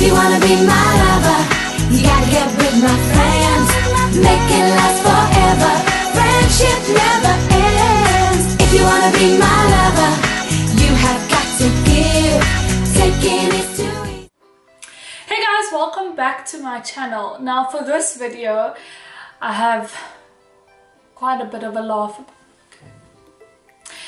If you wanna be my lover, you gotta get with my friends. Make it last forever. Friendship never ends. If you wanna be my lover, you have got to give. Taking it too easy. Hey guys, welcome back to my channel. Now for this video, I have quite a bit of a laugh.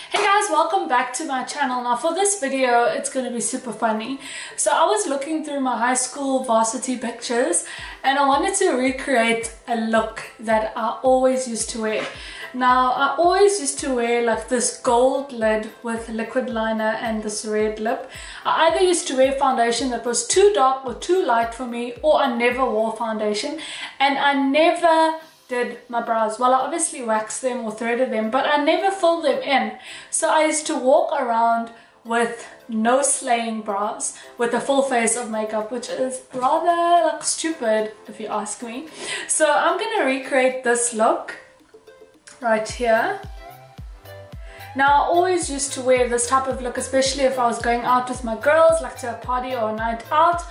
Hey guys, welcome back to my channel. Now for this video, it's going to be super funny. So I was looking through my high school varsity pictures and I wanted to recreate a look that I always used to wear. Now I always used to wear like this gold lid with liquid liner and this red lip. I either used to wear foundation that was too dark or too light for me, or I never wore foundation, and I never did my brows. Well, I obviously waxed them or threaded them, but I never filled them in. So I used to walk around with no slaying brows, with a full face of makeup, which is rather like stupid if you ask me. So I'm gonna recreate this look right here. Now I always used to wear this type of look, especially if I was going out with my girls, like to a party or a night out.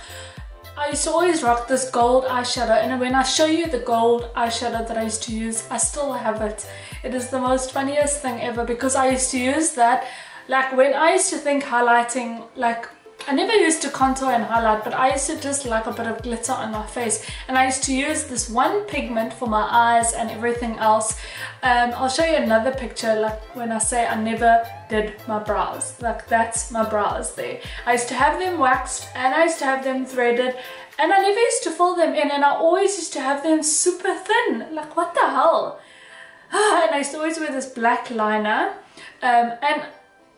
I used to always rock this gold eyeshadow, and when I show you the gold eyeshadow that I used to use, I still have it. It is the most funniest thing ever, because I used to use that, like when I used to think highlighting, like I never used to contour and highlight, but I used to just like a bit of glitter on my face, and I used to use this one pigment for my eyes and everything else. I'll show you another picture, like when I say I never did my brows, like that's my brows there. I used to have them waxed and I used to have them threaded, and I never used to fill them in, and I always used to have them super thin. Like what the hell? And I used to always wear this black liner, and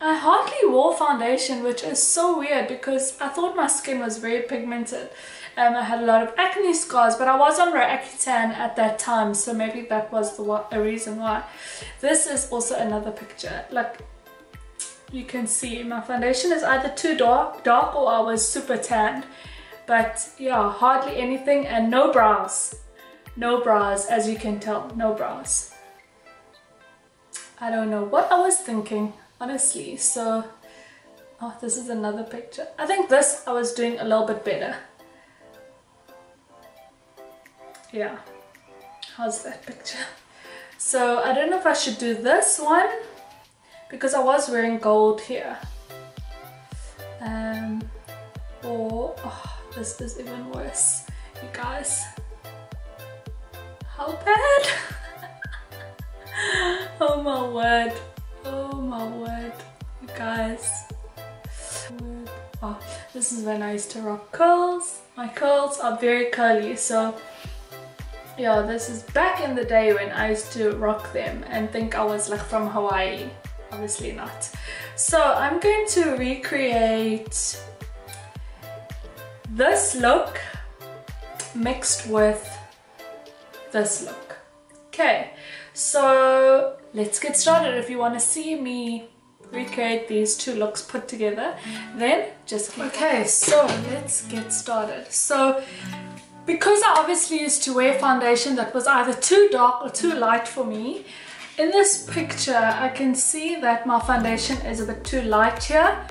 I hardly wore foundation, which is so weird because I thought my skin was very pigmented. I had a lot of acne scars, but I was on Roaccutane at that time, so maybe that was a reason why. This is also another picture. Like you can see, my foundation is either too dark or I was super tanned. But yeah, hardly anything, and no brows. No brows, as you can tell, no brows. I don't know what I was thinking, honestly. So oh, this is another picture. I think this I was doing a little bit better. Yeah, how's that picture? So I don't know if I should do this one, because I was wearing gold here, or oh, this is even worse, you guys. How bad? Oh my word. Oh my word, you guys. Oh, this is when I used to rock curls. My curls are very curly, so yeah, this is back in the day when I used to rock them and think I was like from Hawaii. Obviously not. So I'm going to recreate this look mixed with this look. Okay, so let's get started. If you want to see me recreate these two looks put together, then just click. Okay, so let's get started. So because I obviously used to wear foundation that was either too dark or too light for me, in this picture I can see that my foundation is a bit too light here.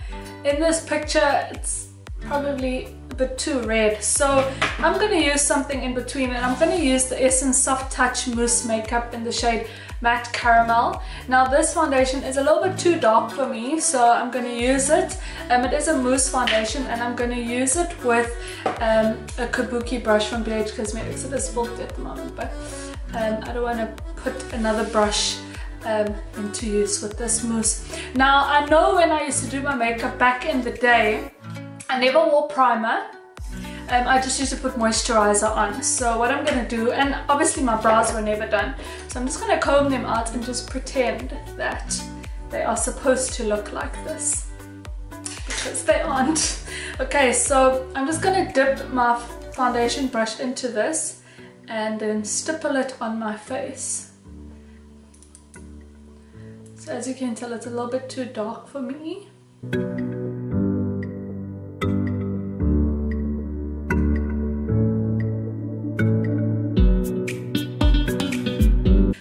In this picture it's probably a bit too red, so I'm going to use something in between, and I'm going to use the Essence Soft Touch Mousse Makeup in the shade Matte Caramel. Now this foundation is a little bit too dark for me, so I'm going to use it. It is a mousse foundation, and I'm going to use it with a kabuki brush from BH Cosmetics. It is faulty at the moment, but I don't want to put another brush into use with this mousse. Now I know when I used to do my makeup back in the day, I never wore primer. I just used to put moisturizer on. So what I'm going to do, and obviously my brows were never done, so I'm just going to comb them out and just pretend that they are supposed to look like this, because they aren't. Okay, so I'm just going to dip my foundation brush into this and then stipple it on my face. So as you can tell, it's a little bit too dark for me.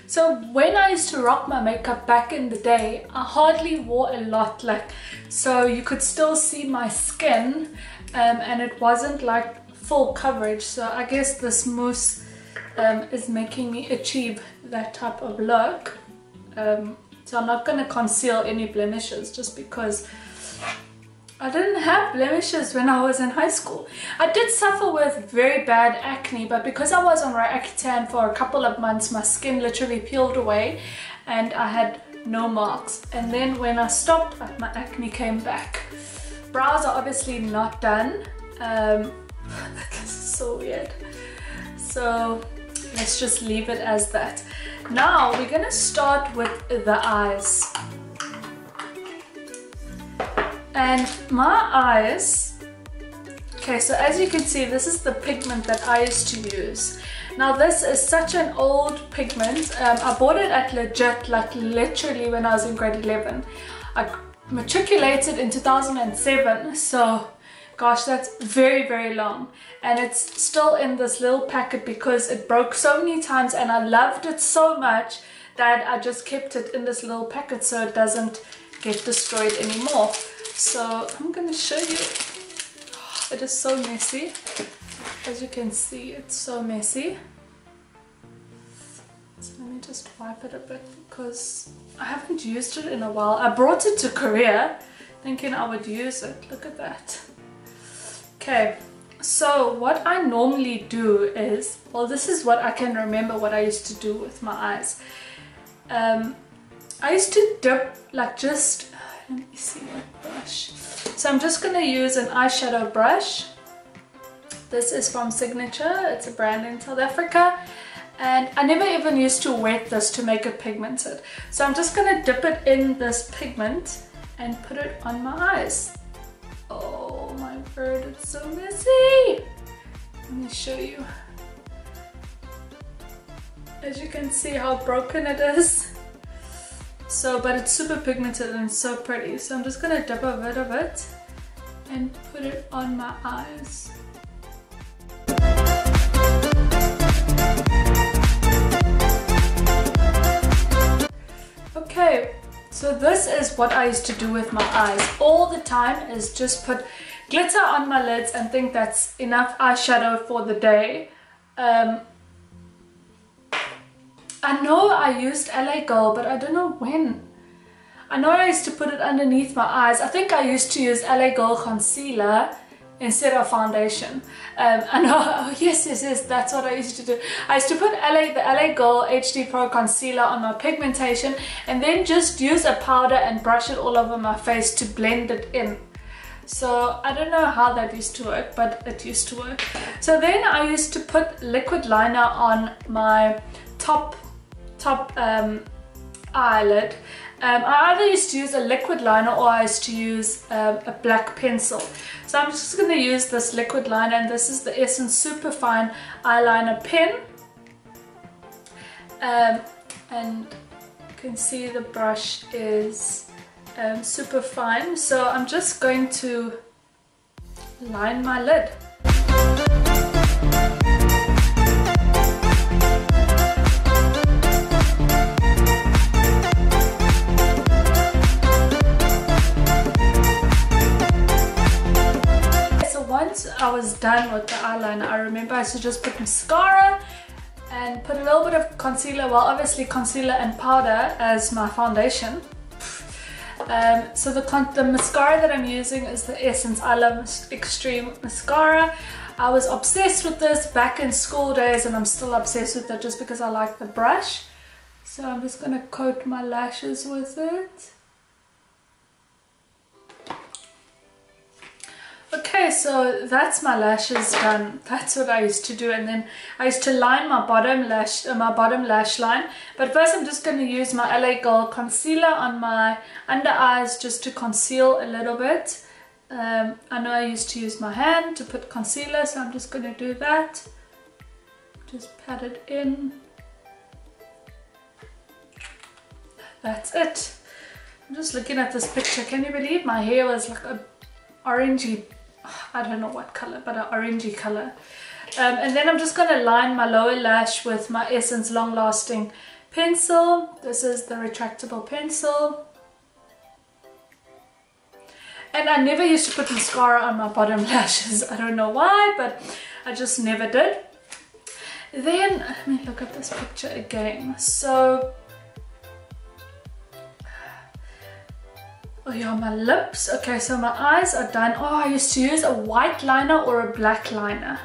So when I used to rock my makeup back in the day, I hardly wore a lot, like, so you could still see my skin, and it wasn't like full coverage, so I guess this mousse is making me achieve that type of look. So I'm not going to conceal any blemishes just because I didn't have blemishes when I was in high school. I did suffer with very bad acne, but because I was on Roaccutane for a couple of months, my skin literally peeled away and I had no marks. And then when I stopped, my acne came back. Brows are obviously not done. This is so weird. So let's just leave it as that. Now we're gonna start with the eyes. And my eyes, okay, so as you can see, this is the pigment that I used to use. Now this is such an old pigment. I bought it at Legit, like literally when I was in grade 11. I matriculated in 2007, so gosh, that's very, very long. And it's still in this little packet because it broke so many times and I loved it so much that I just kept it in this little packet so it doesn't get destroyed anymore. So I'm going to show you. It is so messy. As you can see, it's so messy. So let me just wipe it a bit because I haven't used it in a while. I brought it to Korea thinking I would use it. Look at that. Okay, so what I normally do is, well, this is what I can remember what I used to do with my eyes. I used to dip, like just, let me see what brush. So I'm just going to use an eyeshadow brush. This is from Signature. It's a brand in South Africa. And I never even used to wet this to make it pigmented. So I'm just going to dip it in this pigment and put it on my eyes. Oh my word, it's so messy. Let me show you. As you can see how broken it is. So, but it's super pigmented and so pretty. So I'm just going to dip a bit of it and put it on my eyes. Okay, so this is what I used to do with my eyes all the time, is just put glitter on my lids and think that's enough eyeshadow for the day. I know I used LA Girl, but I don't know when. I know I used to put it underneath my eyes. I think I used to use LA Girl concealer instead of foundation. I know, oh, yes, that's what I used to do. I used to put the LA Girl HD Pro concealer on my pigmentation and then just use a powder and brush it all over my face to blend it in. So I don't know how that used to work, but it used to work. So then I used to put liquid liner on my top eyelid. I either used to use a liquid liner or I used to use a black pencil. So I'm just going to use this liquid liner, and this is the Essence Superfine eyeliner pen. And you can see the brush is super fine. So I'm just going to line my lid. Once I was done with the eyeliner, I remember I used to just put mascara and put a little bit of concealer, well obviously concealer and powder as my foundation. So the mascara that I'm using is the Essence I Love Extreme Mascara. I was obsessed with this back in school days and I'm still obsessed with it just because I like the brush. So I'm just going to coat my lashes with it. Okay, so that's my lashes done. That's what I used to do, and then I used to line my bottom lash line. But first I'm just going to use my LA Girl concealer on my under eyes just to conceal a little bit. I know I used to use my hand to put concealer, so I'm just going to do that. Just pat it in. That's it. I'm just looking at this picture. Can you believe my hair was like a orangey, I don't know what color, but an orangey color. And then I'm just going to line my lower lash with my Essence Long Lasting pencil. This is the retractable pencil. And I never used to put mascara on my bottom lashes. I don't know why, but I just never did. Then, let me look at this picture again. So, oh yeah, my lips. Okay, so my eyes are done. Oh, I used to use a white liner or a black liner.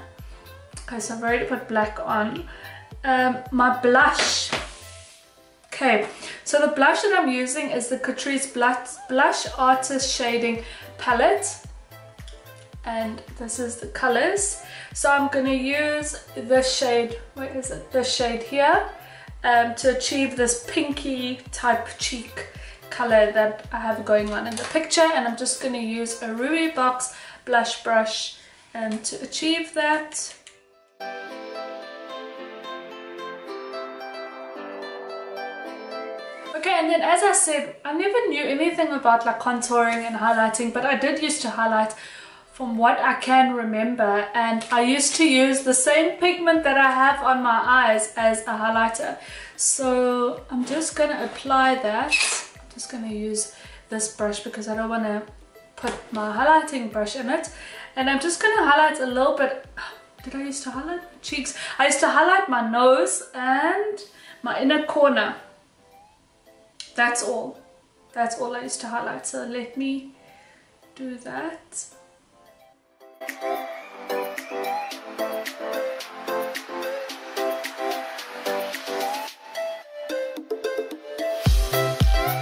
Okay, so I've already put black on. My blush. Okay, so the blush that I'm using is the Catrice Blush Artist Shading Palette. And this is the colors. So I'm going to use this shade, where is it? This shade here, to achieve this pinky type cheek color that I have going on in the picture. And I'm just going to use a Ruby Box blush brush to achieve that. Okay, and then as I said, I never knew anything about like contouring and highlighting, but I did used to highlight from what I can remember, and I used to use the same pigment that I have on my eyes as a highlighter. So I'm just going to apply that. I'm just going to use this brush because I don't want to put my highlighting brush in it. And I'm just going to highlight a little bit. Did I used to highlight my cheeks? I used to highlight my nose and my inner corner. That's all. That's all I used to highlight. So let me do that.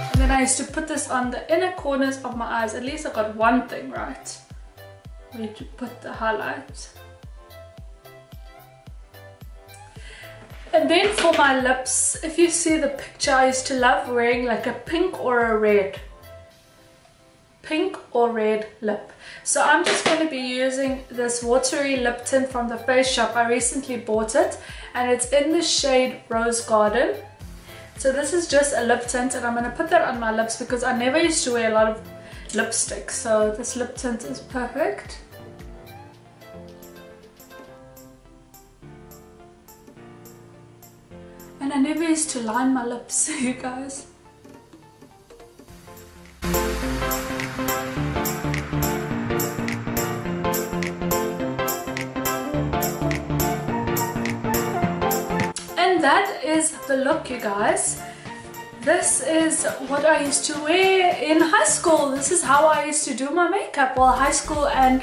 And then I used to put this on the inner corners of my eyes. At least I got one thing right. Where to put the highlight. And then for my lips, if you see the picture, I used to love wearing like a pink or a red. Pink or red lip. So I'm just going to be using this watery lip tint from the Face Shop. I recently bought it and it's in the shade Rose Garden. So this is just a lip tint and I'm going to put that on my lips because I never used to wear a lot of lipstick. So this lip tint is perfect. And I never used to line my lips, you guys. And that is the look, you guys. This is what I used to wear in high school. This is how I used to do my makeup. Well, high school and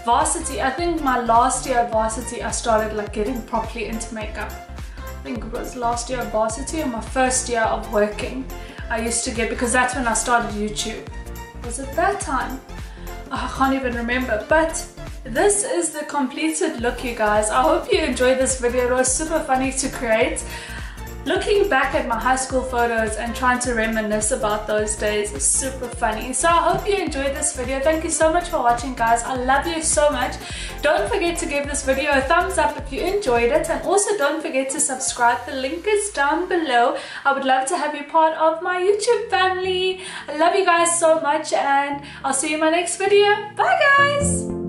varsity. I think my last year of varsity I started like getting properly into makeup. I think it was last year of varsity or my first year of working. I used to get, because that's when I started YouTube. Was it that time? Oh, I can't even remember. But this is the completed look, you guys. I hope you enjoyed this video. It was super funny to create. Looking back at my high school photos and trying to reminisce about those days is super funny. So I hope you enjoyed this video. Thank you so much for watching, guys. I love you so much. Don't forget to give this video a thumbs up if you enjoyed it, and also don't forget to subscribe. The link is down below. I would love to have you part of my YouTube family. I love you guys so much, and I'll see you in my next video. Bye, guys.